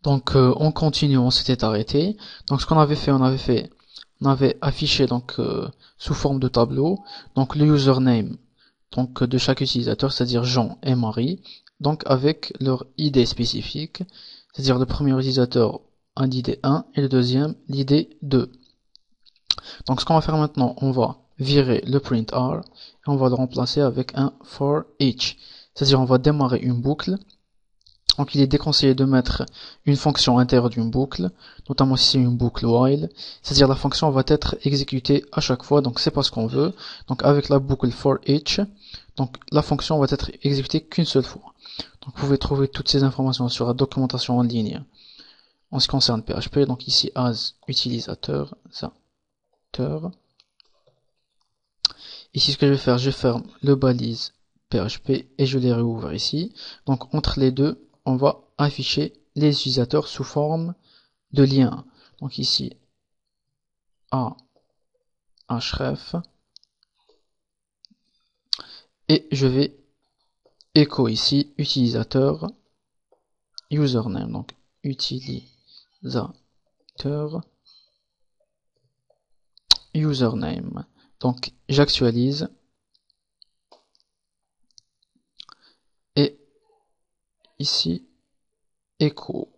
Donc on continue, on s'était arrêté. Donc ce qu'on avait fait, on avait affiché donc sous forme de tableau, donc le username donc de chaque utilisateur, c'est-à-dire Jean et Marie, donc avec leur ID spécifique, c'est-à-dire le premier utilisateur un l'ID 1 et le deuxième l'ID 2. Donc ce qu'on va faire maintenant, on va virer le print r et on va le remplacer avec un for each, c'est-à-dire on va démarrer une boucle. Donc il est déconseillé de mettre une fonction à l'intérieur d'une boucle, notamment si c'est une boucle while, c'est-à-dire la fonction va être exécutée à chaque fois, donc c'est pas ce qu'on veut. Donc avec la boucle for each, donc la fonction va être exécutée qu'une seule fois. Donc vous pouvez trouver toutes ces informations sur la documentation en ligne en ce qui concerne PHP. Donc ici as utilisateur, ici ce que je vais faire, je ferme le balise PHP et je les réouvre ici. Donc entre les deux, on va afficher les utilisateurs sous forme de lien. Donc ici a href et je vais écho ici utilisateur username. Donc utilisateur username. Donc j'actualise et ici écho.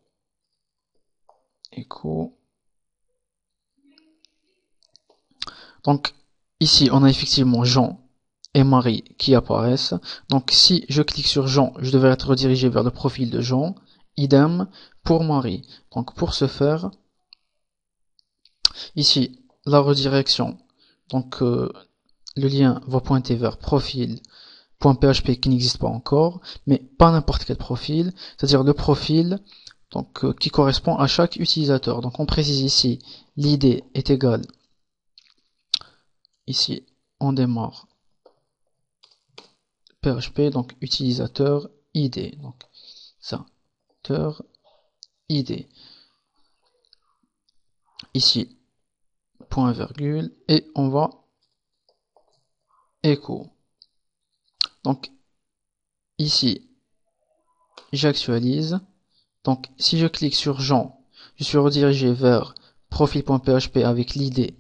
Donc ici on a effectivement Jean et Marie qui apparaissent. Donc si je clique sur Jean, je devrais être redirigé vers le profil de Jean. Idem pour Marie. Donc pour ce faire, ici la redirection. Donc le lien va pointer vers profil.php qui n'existe pas encore, mais pas n'importe quel profil, c'est-à-dire le profil donc qui correspond à chaque utilisateur. Donc on précise ici l'id est égal. Ici on démarre PHP, donc utilisateur ID, donc utilisateur ID. Ici point virgule et on va écho. Donc ici j'actualise. Donc si je clique sur Jean, je suis redirigé vers profil.php avec l'id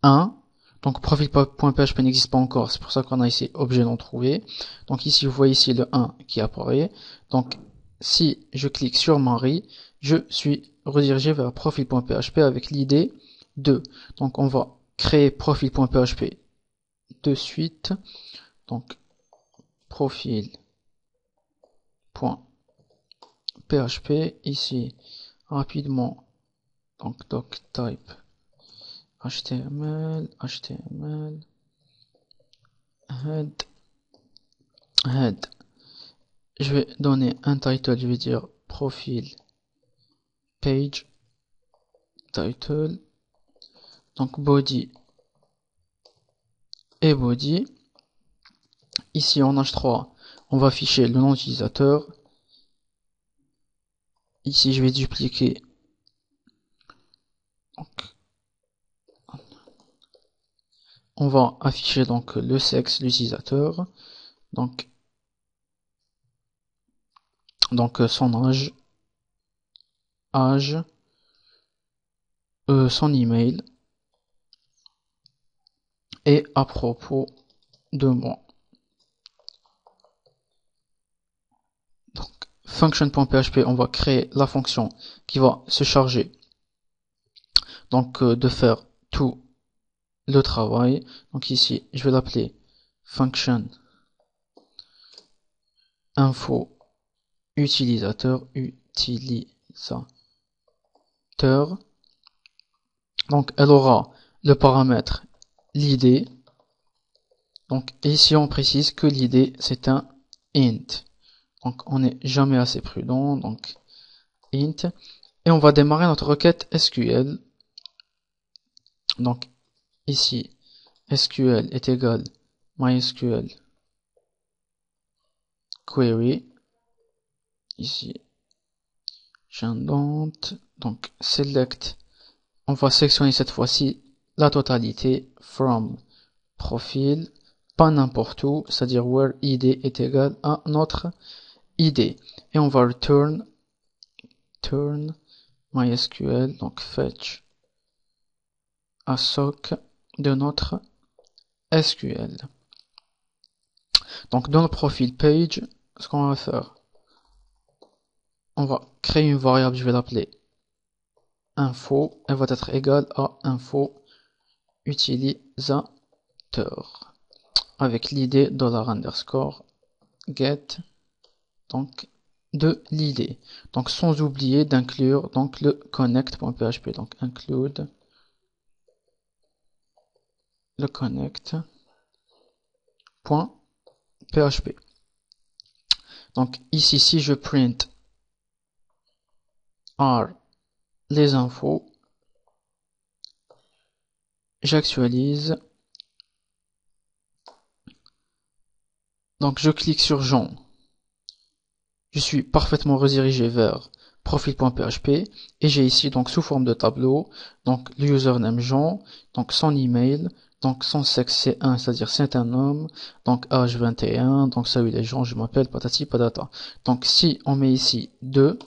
1. Donc profil.php n'existe pas encore, c'est pour ça qu'on a ici objet non trouvé. Donc ici vous voyez ici le 1 qui apparaît. Donc si je clique sur Marie, je suis redirigé vers profil.php avec l'id 2. Donc on va créer profil.php de suite. Donc profil.php ici rapidement. Donc doctype HTML head. Je vais donner un title, je vais dire profil page title. Donc body et body. Ici en H3, on va afficher le nom d'utilisateur. Ici je vais dupliquer. Donc, on va afficher donc le sexe de l'utilisateur. Donc son âge, son email et à propos de moi. Donc function.php, on va créer la fonction qui va se charger donc de faire tout le travail. Donc ici je vais l'appeler function info utilisateur. Donc elle aura le paramètre l'id. Donc ici on précise que l'id c'est un int. Donc on n'est jamais assez prudent. Donc int. Et on va démarrer notre requête SQL. Donc ici SQL est égal MySQL query. Ici j'indente. Donc select. On va sélectionner cette fois-ci la totalité from profil, pas n'importe où, c'est-à-dire where id est égal à notre id. Et on va return return MySQL, donc fetch assoc de notre SQL. Donc dans le profil page, ce qu'on va faire, on va créer une variable, je vais l'appeler info, elle va être égale à info utilisateur avec l'id $_ get donc de l'id, donc sans oublier d'inclure donc le connect.php, donc include le connect.php. donc ici si je print are les infos, j'actualise, donc je clique sur Jean, je suis parfaitement redirigé vers profil.php et j'ai ici donc sous forme de tableau donc le username Jean, donc son email, donc son sexe c'est 1, c'est-à-dire c'est un homme, donc âge 21, donc salut les gens, je m'appelle patati patata. Donc si on met ici 2,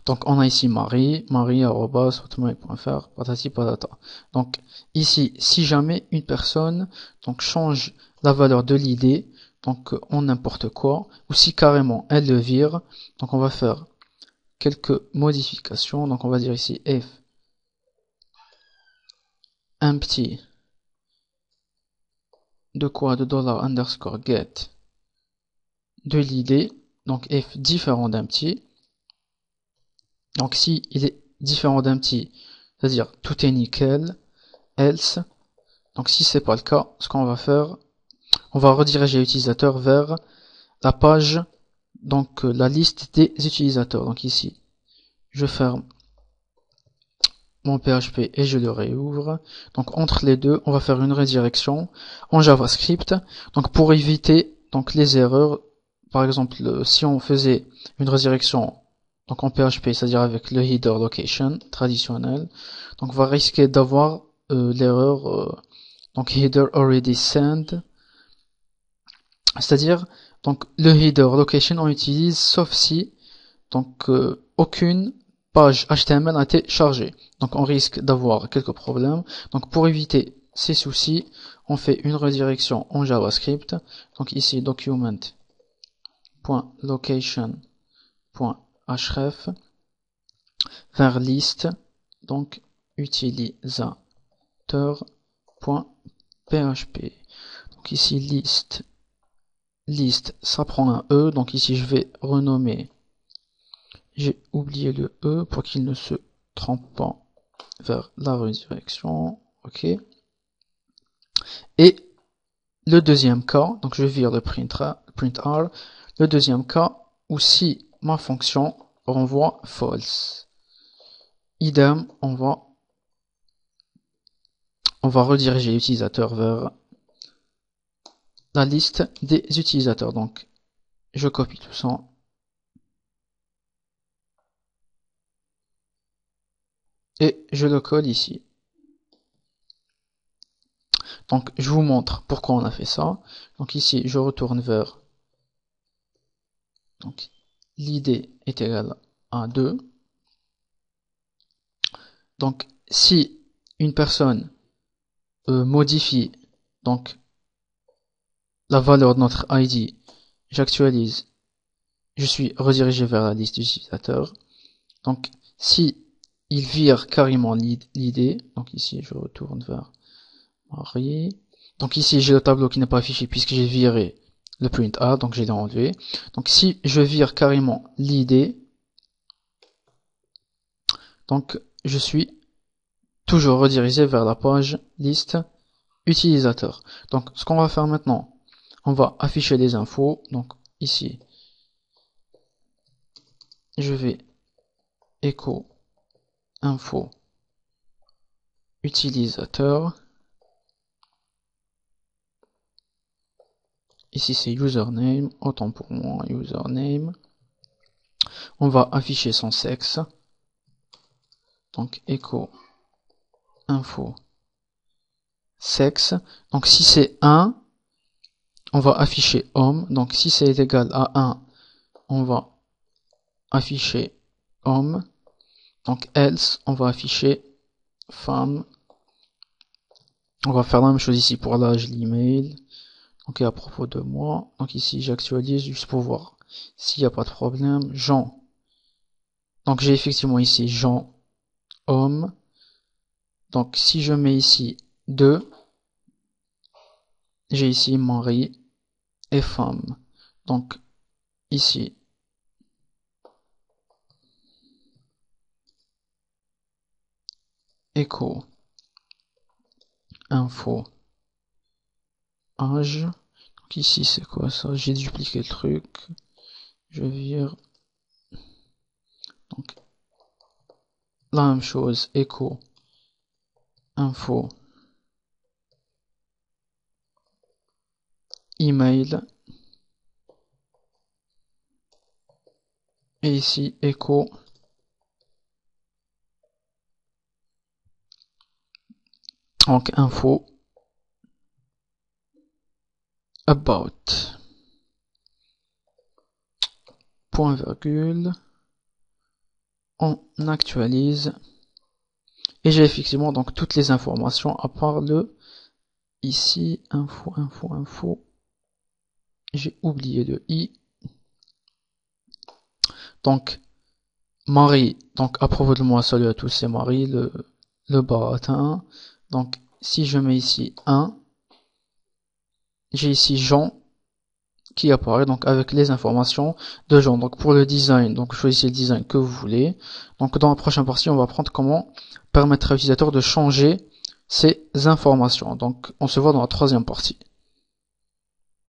donc on a ici marie@hotmail.fr, patati patata. Donc ici si jamais une personne donc change la valeur de l'id donc en n'importe quoi, ou si carrément elle le vire, donc on va faire quelques modifications, donc on va dire ici if empty de quoi de $_ de l'id, donc if différent d'empty, donc si il est différent d'empty, c'est-à-dire tout est nickel, else, donc si c'est pas le cas, ce qu'on va faire, on va rediriger l'utilisateur vers la page, donc la liste des utilisateurs. Donc ici, je ferme mon PHP et je le réouvre. Donc entre les deux, on va faire une redirection en JavaScript. Donc pour éviter donc les erreurs, par exemple, si on faisait une redirection donc en PHP, c'est-à-dire avec le header location traditionnel, donc on va risquer d'avoir l'erreur donc header already sent, c'est-à-dire donc le header location on utilise sauf si donc aucune page HTML a été chargée. Donc on risque d'avoir quelques problèmes. Donc pour éviter ces soucis, on fait une redirection en JavaScript. Donc ici document.location.href vers liste donc utilisateur.php. Donc ici liste ça prend un E, donc ici je vais renommer, j'ai oublié le E pour qu'il ne se trompe pas vers la redirection, ok. Et le deuxième cas, donc je vire le print R, le deuxième cas où si ma fonction renvoie false, idem, on va rediriger l'utilisateur vers la liste des utilisateurs. Donc je copie tout ça et je le colle ici. Donc je vous montre pourquoi on a fait ça. Donc ici je retourne vers, donc l'id est égal à 2. Donc si une personne modifie donc la valeur de notre ID, j'actualise, je suis redirigé vers la liste d'utilisateurs. Donc si il vire carrément l'id, donc ici je retourne vers Marie. Donc ici j'ai le tableau qui n'est pas affiché puisque j'ai viré le print A, donc je l'ai enlevé. Donc si je vire carrément l'id, donc je suis toujours redirigé vers la page liste utilisateur. Donc ce qu'on va faire maintenant, on va afficher les infos. Donc ici je vais echo info utilisateur. Ici c'est username, autant pour moi, username. On va afficher son sexe. Donc echo info sexe. Donc si c'est 1, on va afficher homme. Donc si c'est égal à 1, on va afficher homme. Donc else, on va afficher femme. On va faire la même chose ici pour l'âge, l'email. Donc, et à propos de moi, donc ici j'actualise juste pour voir s'il n'y a pas de problème. Jean. Donc j'ai effectivement ici Jean, homme. Donc si je mets ici 2, j'ai ici mari et femme. Donc ici, écho, info, âge. Donc ici c'est quoi ça? J'ai dupliqué le truc. Je vire. Donc la même chose, écho, info, email. Et ici écho. Donc info, about, point virgule, on actualise, et j'ai effectivement donc toutes les informations à part le ici, info, j'ai oublié le i. Donc Marie, donc à propos de moi, salut à tous, c'est Marie, le baratin. Donc si je mets ici 1, j'ai ici Jean qui apparaît donc avec les informations de Jean. Donc pour le design, donc choisissez le design que vous voulez. Donc dans la prochaine partie, on va apprendre comment permettre à l'utilisateur de changer ces informations. Donc on se voit dans la troisième partie.